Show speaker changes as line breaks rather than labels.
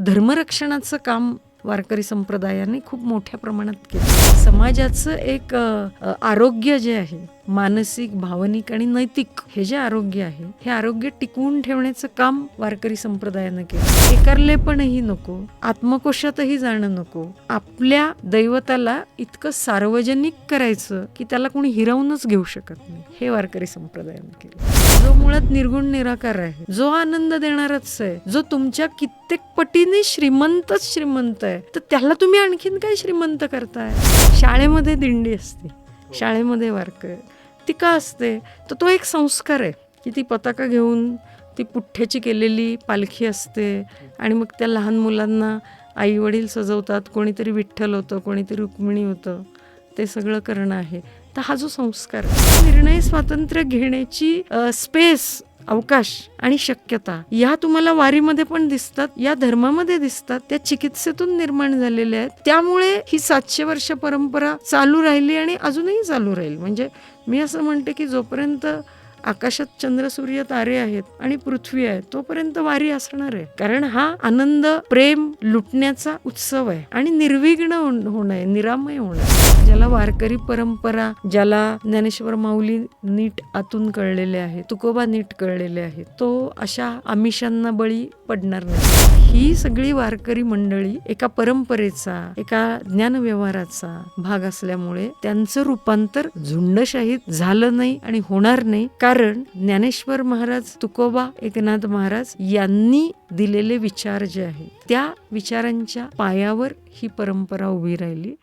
धर्मरक्षणाचं काम वारकरी संप्रदायाने खूप मोठ्या प्रमाणात केलं. समाजाचं एक आरोग्य जे आहे, मानसिक, भावनिक आणि नैतिक हे जे आरोग्य आहे, हे आरोग्य टिकवून ठेवण्याचं काम वारकरी संप्रदायानं केलं. एकारलेपणही नको, आत्मकोशातही जाणं नको, आपल्या दैवताला इतकं सार्वजनिक करायचं की त्याला कोणी हिरावूनच घेऊ शकत नाही, हे वारकरी संप्रदायानं केलं. जो मुळात निर्गुण निराकार आहे, जो आनंद देणारच आहे, जो तुमच्या कित्येक पटीने श्रीमंतच श्रीमंत आहे, तर त्याला तुम्ही आणखीन काय श्रीमंत करताय? शाळेमध्ये दिंडी असते, शाळेमध्ये वारकरी, ती का असते? तर तो एक संस्कार आहे की ती पताका घेऊन ती पुठ्ठ्याची केलेली पालखी असते आणि मग त्या लहान मुलांना आई वडील सजवतात, कोणीतरी विठ्ठल होतं, कोणीतरी रुक्मिणी होतं, ते सगळं करणं आहे. तर हा जो संस्कार, निर्णय स्वातंत्र्य घेण्याची स्पेस, अवकाश आणि शक्यता या तुम्हाला वारीमध्ये पण दिसतात, या धर्मामध्ये दिसतात, त्या चिकित्सेतून निर्माण झालेल्या आहेत. त्यामुळे ही 700 वर्ष परंपरा चालू राहिली आणि अजूनही चालू राहील. म्हणजे मी असं म्हणते की जोपर्यंत आकाशात चंद्र सूर्य तारे आहेत आणि पृथ्वी आहे, तोपर्यंत वारी असणार आहे. कारण हा आनंद, प्रेम लुटण्याचा उत्सव आहे आणि निर्विघ्न होणं आहे, निरामय होणं आहे. ज्याला वारकरी परंपरा, ज्याला ज्ञानेश्वर माऊली नीट आतून कळलेले आहे, तुकोबा नीट कळलेले आहे, तो अशा आमिषांना बळी पडणार नाही. ही सगळी वारकरी मंडळी एका परंपरेचा, एका ज्ञानव्यवहाराचा भाग असल्यामुळे त्यांचं रूपांतर झुंडशाहीत झालं नाही आणि होणार नाही. कारण ज्ञानेश्वर महाराज, तुकोबा, एकनाथ महाराज यांनी दिलेले विचार जे आहे, त्या विचारांच्या पायावर ही परंपरा उभी राहिली.